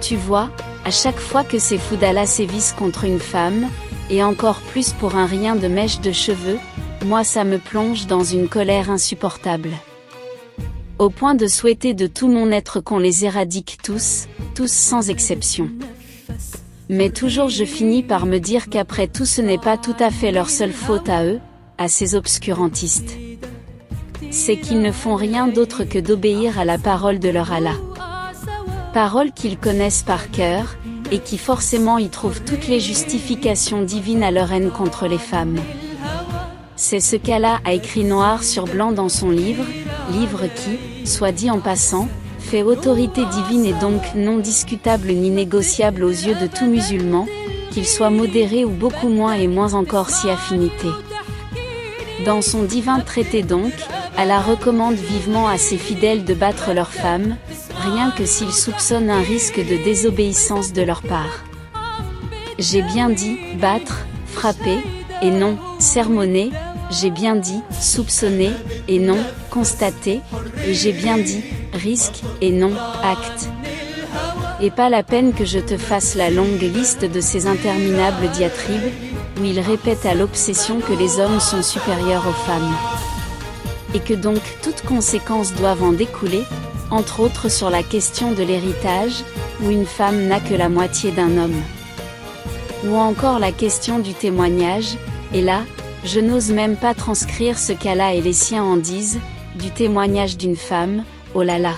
Tu vois, à chaque fois que ces fous d'Allah sévissent contre une femme, et encore plus pour un rien de mèche de cheveux, moi ça me plonge dans une colère insupportable. Au point de souhaiter de tout mon être qu'on les éradique tous sans exception. Mais toujours je finis par me dire qu'après tout ce n'est pas tout à fait leur seule faute à eux, à ces obscurantistes. C'est qu'ils ne font rien d'autre que d'obéir à la parole de leur Allah. Parole qu'ils connaissent par cœur, et qui forcément y trouvent toutes les justifications divines à leur haine contre les femmes. C'est ce qu'Allah a écrit noir sur blanc dans son livre qui, soit dit en passant, fait autorité divine et donc non discutable ni négociable aux yeux de tout musulman, qu'il soit modéré ou beaucoup moins et moins encore si affinité. Dans son divin traité donc, Allah recommande vivement à ses fidèles de battre leurs femmes, rien que s'ils soupçonnent un risque de désobéissance de leur part. J'ai bien dit « battre », « frapper », et non « sermonner », j'ai bien dit « soupçonner », et non « constater », et j'ai bien dit « risque », et non « acte ». Et pas la peine que je te fasse la longue liste de ces interminables diatribes, où il répète à l'obsession que les hommes sont supérieurs aux femmes. Et que donc toutes conséquences doivent en découler, entre autres sur la question de l'héritage, où une femme n'a que la moitié d'un homme. Ou encore la question du témoignage, et là, je n'ose même pas transcrire ce qu'Allah et les siens en disent, du témoignage d'une femme, oh là là.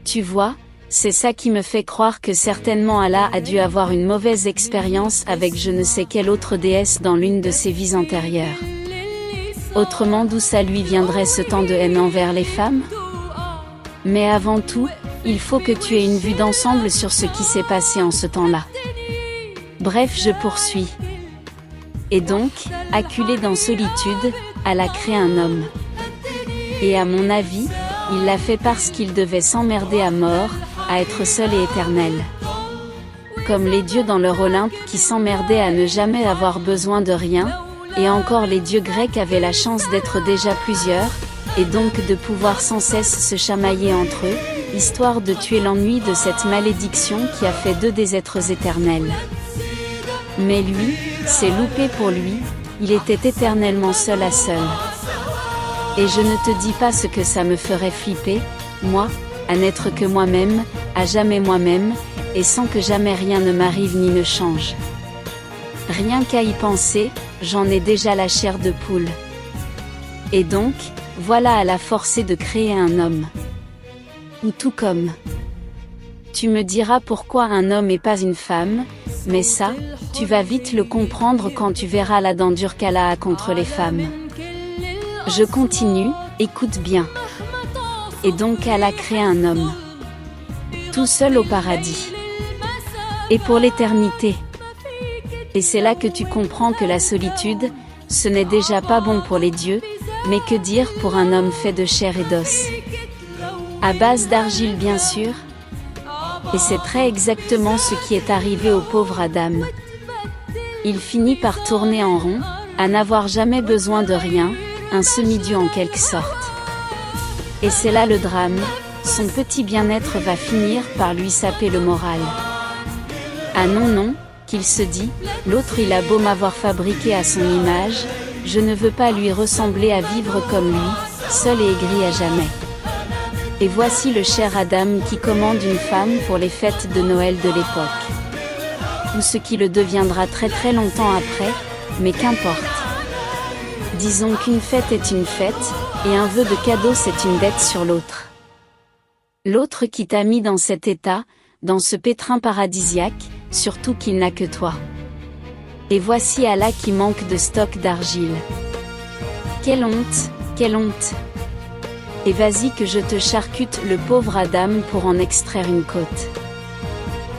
Tu vois, c'est ça qui me fait croire que certainement Allah a dû avoir une mauvaise expérience avec je ne sais quelle autre déesse dans l'une de ses vies antérieures. Autrement d'où ça lui viendrait ce tant de haine envers les femmes? Mais avant tout, il faut que tu aies une vue d'ensemble sur ce qui s'est passé en ce temps-là. Bref, je poursuis. Et donc, acculé dans solitude, Allah crée un homme. Et à mon avis, il l'a fait parce qu'il devait s'emmerder à mort, à être seul et éternel. Comme les dieux dans leur Olympe qui s'emmerdaient à ne jamais avoir besoin de rien, et encore les dieux grecs avaient la chance d'être déjà plusieurs, et donc de pouvoir sans cesse se chamailler entre eux, histoire de tuer l'ennui de cette malédiction qui a fait d'eux des êtres éternels. Mais lui, c'est loupé pour lui, il était éternellement seul à seul. Et je ne te dis pas ce que ça me ferait flipper, moi, à n'être que moi-même, à jamais moi-même, et sans que jamais rien ne m'arrive ni ne change. Rien qu'à y penser, j'en ai déjà la chair de poule. Et donc, voilà Allah forcé de créer un homme. Ou tout comme. Tu me diras pourquoi un homme et pas une femme, mais ça, tu vas vite le comprendre quand tu verras la dent dure qu'Allah a contre les femmes. Je continue, écoute bien. Et donc Allah crée un homme. Tout seul au paradis. Et pour l'éternité. Et c'est là que tu comprends que la solitude, ce n'est déjà pas bon pour les dieux, mais que dire pour un homme fait de chair et d'os. À base d'argile bien sûr. Et c'est très exactement ce qui est arrivé au pauvre Adam. Il finit par tourner en rond, à n'avoir jamais besoin de rien, un semi-dieu en quelque sorte. Et c'est là le drame, son petit bien-être va finir par lui saper le moral. Ah non non, qu'il se dit, l'autre il a beau m'avoir fabriqué à son image, je ne veux pas lui ressembler à vivre comme lui, seul et aigri à jamais. Et voici le cher Adam qui commande une femme pour les fêtes de Noël de l'époque. Ou ce qui le deviendra très très longtemps après, mais qu'importe. Disons qu'une fête est une fête, et un vœu de cadeau c'est une dette sur l'autre. L'autre qui t'a mis dans cet état, dans ce pétrin paradisiaque, surtout qu'il n'a que toi. Et voici Allah qui manque de stock d'argile. Quelle honte, quelle honte! Et vas-y que je te charcute le pauvre Adam pour en extraire une côte.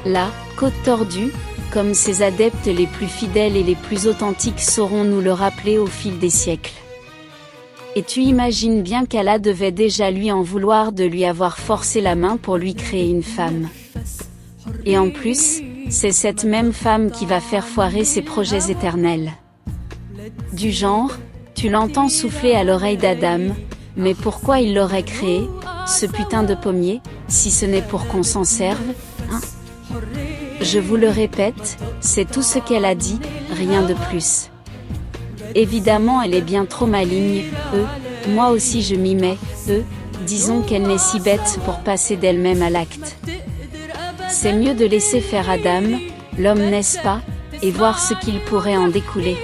Là, côte tordue, comme ses adeptes les plus fidèles et les plus authentiques sauront nous le rappeler au fil des siècles. Et tu imagines bien qu'Allah devait déjà lui en vouloir de lui avoir forcé la main pour lui créer une femme. Et en plus, c'est cette même femme qui va faire foirer ses projets éternels. Du genre, tu l'entends souffler à l'oreille d'Adam, mais pourquoi il l'aurait créé, ce putain de pommier, si ce n'est pour qu'on s'en serve, hein? Je vous le répète, c'est tout ce qu'elle a dit, rien de plus. Évidemment elle est bien trop maligne, moi aussi je m'y mets, disons qu'elle n'est si bête pour passer d'elle-même à l'acte. C'est mieux de laisser faire Adam, l'homme n'est-ce pas, et voir ce qu'il pourrait en découler.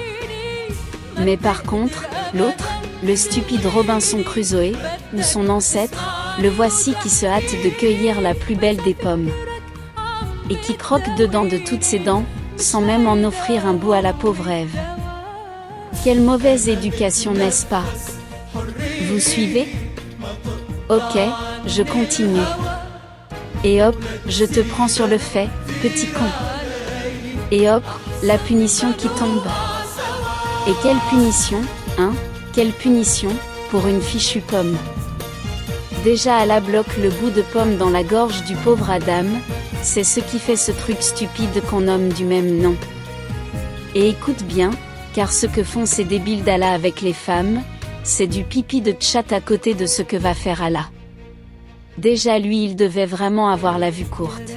Mais par contre, l'autre, le stupide Robinson Crusoe, ou son ancêtre, le voici qui se hâte de cueillir la plus belle des pommes. Et qui croque dedans de toutes ses dents, sans même en offrir un bout à la pauvre Ève. Quelle mauvaise éducation, n'est-ce pas? Vous suivez? Ok, je continue. Et hop, je te prends sur le fait, petit con. Et hop, la punition qui tombe. Et quelle punition, hein? Quelle punition, pour une fichue pomme. Déjà à la bloque le bout de pomme dans la gorge du pauvre Adam, c'est ce qui fait ce truc stupide qu'on nomme du même nom. Et écoute bien, car ce que font ces débiles d'Allah avec les femmes, c'est du pipi de tchat à côté de ce que va faire Allah. Déjà lui il devait vraiment avoir la vue courte.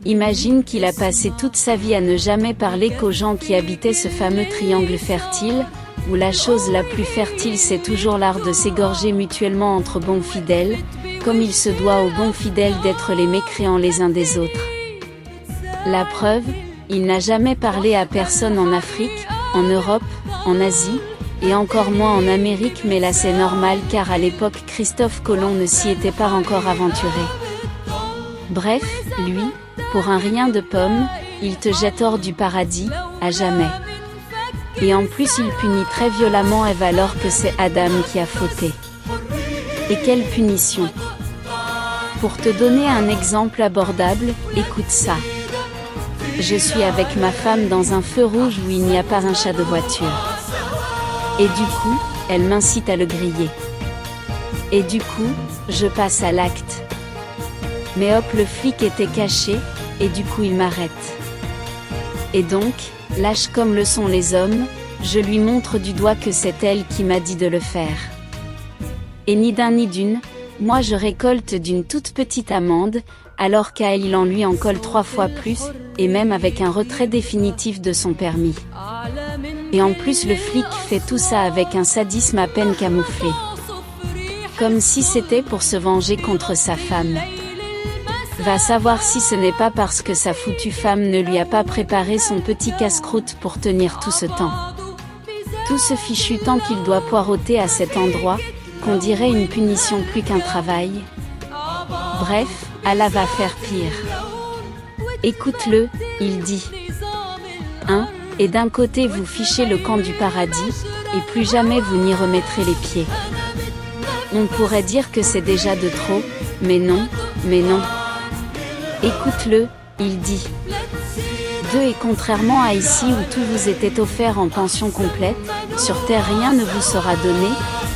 Imagine qu'il a passé toute sa vie à ne jamais parler qu'aux gens qui habitaient ce fameux triangle fertile, où la chose la plus fertile c'est toujours l'art de s'égorger mutuellement entre bons fidèles, comme il se doit aux bons fidèles d'être les mécréants les uns des autres. La preuve, il n'a jamais parlé à personne en Afrique, en Europe, en Asie, et encore moins en Amérique, mais là c'est normal car à l'époque Christophe Colomb ne s'y était pas encore aventuré. Bref, lui, pour un rien de pomme, il te jette hors du paradis, à jamais. Et en plus il punit très violemment Ève alors que c'est Adam qui a fauté. Et quelle punition! Pour te donner un exemple abordable, écoute ça. Je suis avec ma femme dans un feu rouge où il n'y a pas un chat de voiture. Et du coup, elle m'incite à le griller. Et du coup, je passe à l'acte. Mais hop, le flic était caché, et du coup il m'arrête. Et donc, lâche comme le sont les hommes, je lui montre du doigt que c'est elle qui m'a dit de le faire. Et ni d'un ni d'une, moi je récolte d'une toute petite amende, alors qu'à elle il en lui en colle 3 fois plus, et même avec un retrait définitif de son permis. Et en plus le flic fait tout ça avec un sadisme à peine camouflé. Comme si c'était pour se venger contre sa femme. Va savoir si ce n'est pas parce que sa foutue femme ne lui a pas préparé son petit casse-croûte pour tenir tout ce temps. Tout ce fichu temps qu'il doit poireauter à cet endroit, qu'on dirait une punition plus qu'un travail. Bref, Allah va faire pire. Écoute-le, il dit. Et d'un côté vous fichez le camp du paradis, et plus jamais vous n'y remettrez les pieds. On pourrait dire que c'est déjà de trop, mais non, mais non. Écoute-le, il dit. 2 Et contrairement à ici où tout vous était offert en pension complète, sur terre rien ne vous sera donné,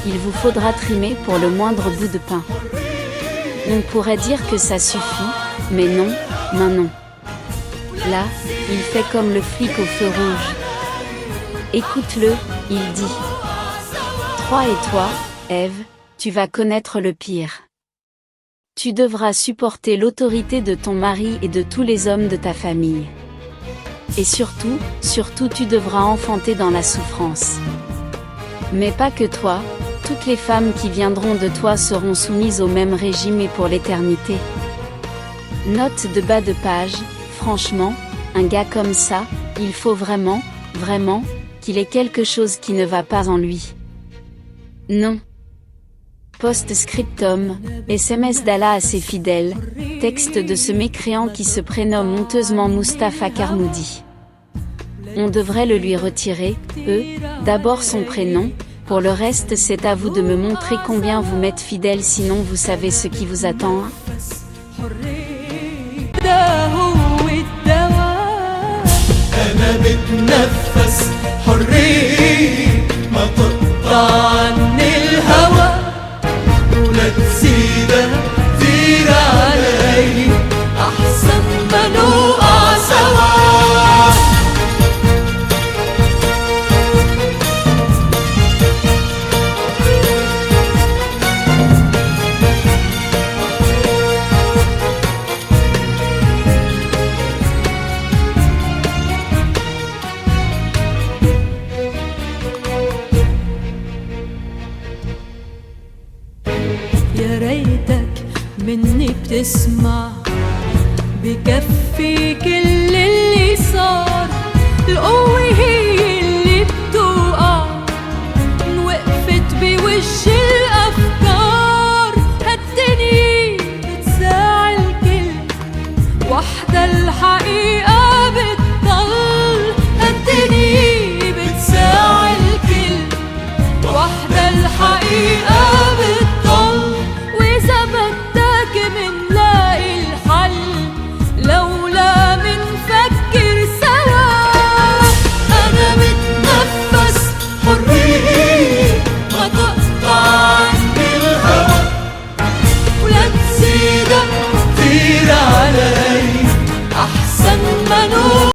il vous faudra trimer pour le moindre bout de pain. On pourrait dire que ça suffit, mais non, non, non. Là, il fait comme le flic au feu rouge. Écoute-le, il dit. 3 Et toi, Ève, tu vas connaître le pire. Tu devras supporter l'autorité de ton mari et de tous les hommes de ta famille. Et surtout, surtout tu devras enfanter dans la souffrance. Mais pas que toi, toutes les femmes qui viendront de toi seront soumises au même régime et pour l'éternité. Note de bas de page, franchement, un gars comme ça, il faut vraiment, vraiment, qu'il ait quelque chose qui ne va pas en lui. Non. Post-scriptum, SMS d'Allah à ses fidèles, texte de ce mécréant qui se prénomme honteusement Mustapha Karmoudi. On devrait le lui retirer, d'abord son prénom, pour le reste c'est à vous de me montrer combien vous m'êtes fidèle sinon vous savez ce qui vous attend. ولا تزيد كتير علي أحسن ما نوقع سوا. تسمع بكفي كلمة